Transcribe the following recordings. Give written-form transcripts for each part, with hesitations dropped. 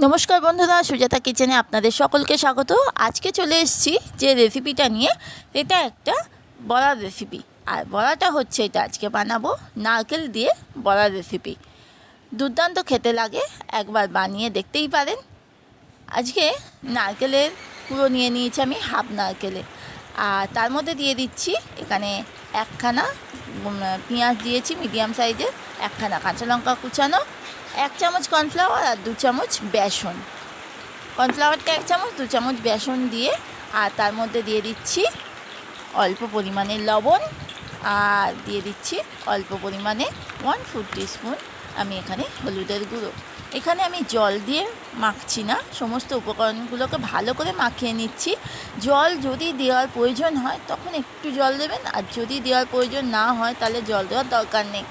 নমস্কার বন্ধুরা, সুজাতা কিচেনে আপনাদের সকলকে স্বাগত। আজকে চলে এসেছি যে রেসিপিটা নিয়ে, এটা একটা বড়ার রেসিপি। আর বড়াটা হচ্ছে, এটা আজকে বানাবো নারকেল দিয়ে বড়ার রেসিপি। দুর্দান্ত খেতে লাগে, একবার বানিয়ে দেখতেই পারেন। আজকে নারকেলের পুরো নিয়ে নিয়েছি আমি, হাফ নারকেলে। আর তার মধ্যে দিয়ে দিচ্ছি এখানে একখানা পেঁয়াজ দিয়েছি মিডিয়াম সাইজের, একখানা কাঁচা লঙ্কা কুচানো, 1 চামচ কর্নফ্লাওয়ার আর 2 চামচ বেসন। কর্নফ্লাওয়ারটা 1 চামচ, 2 চামচ বেসন দিয়ে, আর তার মধ্যে দিয়ে দিচ্ছি অল্প পরিমাণে লবণ, আর দিয়ে দিচ্ছি অল্প পরিমাণে 1/4 টিস্পুন আমি এখানে হলুদের গুঁড়ো। এখানে আমি জল দিয়ে মাখছি না, সমস্ত উপকরণগুলোকে ভালো করে মাখিয়ে নিচ্ছি। জল যদি দেওয়ার প্রয়োজন হয় তখন একটু জল দেবেন, আর যদি দেওয়ার প্রয়োজন না হয় তাহলে জল দেওয়ার দরকার নেই।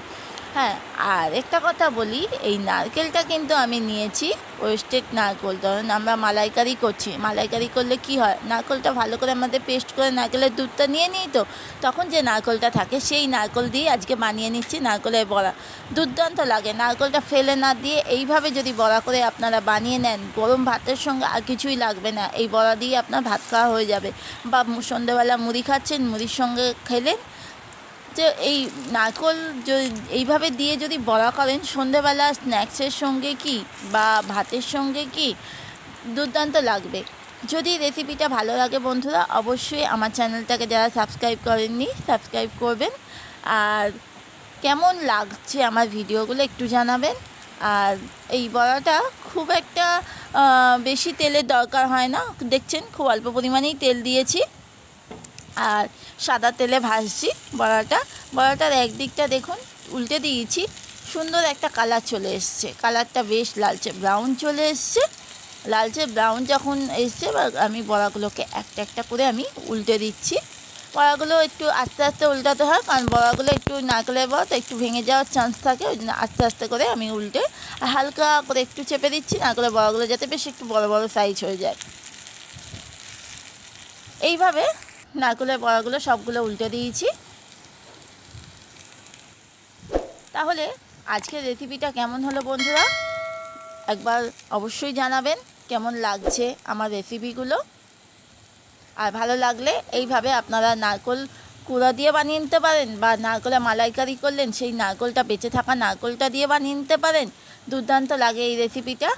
হ্যাঁ, আর একটা কথা বলি, এই নারকেলটা কিন্তু আমি নিয়েছি ওয়েস্টেড নারকেল। ধরুন আমরা মালাইকারি করছি, মালাইকারি করলে কি হয়, নারকেলটা ভালো করে আমাদের পেস্ট করে নারকেলের দুধটা নিয়ে নিই, তো তখন যে নারকেলটা থাকে সেই নারকেল দিয়ে আজকে বানিয়ে নিচ্ছি নারকেলের বড়া। দুর্দান্ত লাগে, নারকেলটা ফেলে না দিয়ে এইভাবে যদি বড়া করে আপনারা বানিয়ে নেন, গরম ভাতের সঙ্গে আর কিছুই লাগবে না, এই বড়া দিয়ে আপনার ভাত খাওয়া হয়ে যাবে। বা সন্ধ্যেবেলা মুড়ি খাচ্ছেন, মুড়ির সঙ্গে খেলেন। যে এই নারকেল এইভাবে দিয়ে যদি বড়া করেন সন্ধ্যেবেলা স্ন্যাক্সের সঙ্গে কি বা ভাতের সঙ্গে কি দুর্দান্ত লাগবে। যদি রেসিপিটা ভালো লাগে বন্ধুরা, অবশ্যই আমার চ্যানেলটাকে যারা সাবস্ক্রাইব করেননি সাবস্ক্রাইব করবেন। আর কেমন লাগছে আমার ভিডিওগুলো একটু জানাবেন। আর এই বড়াটা খুব একটা বেশি তেলের দরকার হয় না, দেখছেন খুব অল্প পরিমাণেই তেল দিয়েছি, আর সাদা তেলে ভাজছি বড়াটার একদিকটা দেখুন উল্টে দিয়েছি, সুন্দর একটা কালার চলে এসছে, কালারটা বেশ লালচে ব্রাউন চলে এসছে। লালচে ব্রাউন যখন এসছে, আমি বড়াগুলোকে একটা একটা করে আমি উল্টে দিচ্ছি। বড়াগুলো একটু আস্তে আস্তে উল্টাতে হয়, কারণ বড়াগুলো একটু নারকেলের বড়া তো একটু ভেঙে যাওয়ার চান্স থাকে, ওই জন্য আস্তে আস্তে করে আমি উল্টে হালকা করে একটু চেপে দিচ্ছি, নারকেলের বড়াগুলো যাতে বেশ একটু বড় বড় সাইজ হয়ে যায়। এইভাবে নারকেলের বড়াগুলো সবগুলো উল্টে দিয়েছি। তাহলে আজকের রেসিপিটা কেমন হলো বন্ধুরা, একবার অবশ্যই জানাবেন কেমন লাগছে আমার রেসিপিগুলো। আর ভালো লাগলে এইভাবে আপনারা নারকেল কুড়া দিয়ে বানিয়ে নিতে পারেন, বা নারকেলের মালাইকারি করলেন সেই নারকেলটা, বেঁচে থাকা নারকেলটা দিয়ে বানিয়ে নিতে পারেন। দুর্দান্ত লাগে এই রেসিপিটা।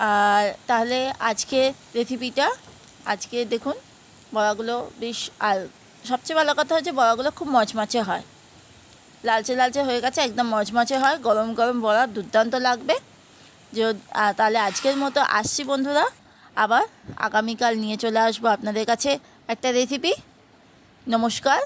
আর তাহলে রেসিপিটা আজকে দেখুন বড়াগুলো বেশ, আর সবচেয়ে ভালো কথা হচ্ছে বড়াগুলো খুব মচমচে হয়, লালচে লালচে হয়ে গেছে, একদম মচমচে হয়, গরম গরম বড়া দুর্দান্ত লাগবে। তাহলে আজকের মতো আসছি বন্ধুরা, আবার আগামীকাল নিয়ে চলে আসবো আপনাদের কাছে একটা রেসিপি। নমস্কার।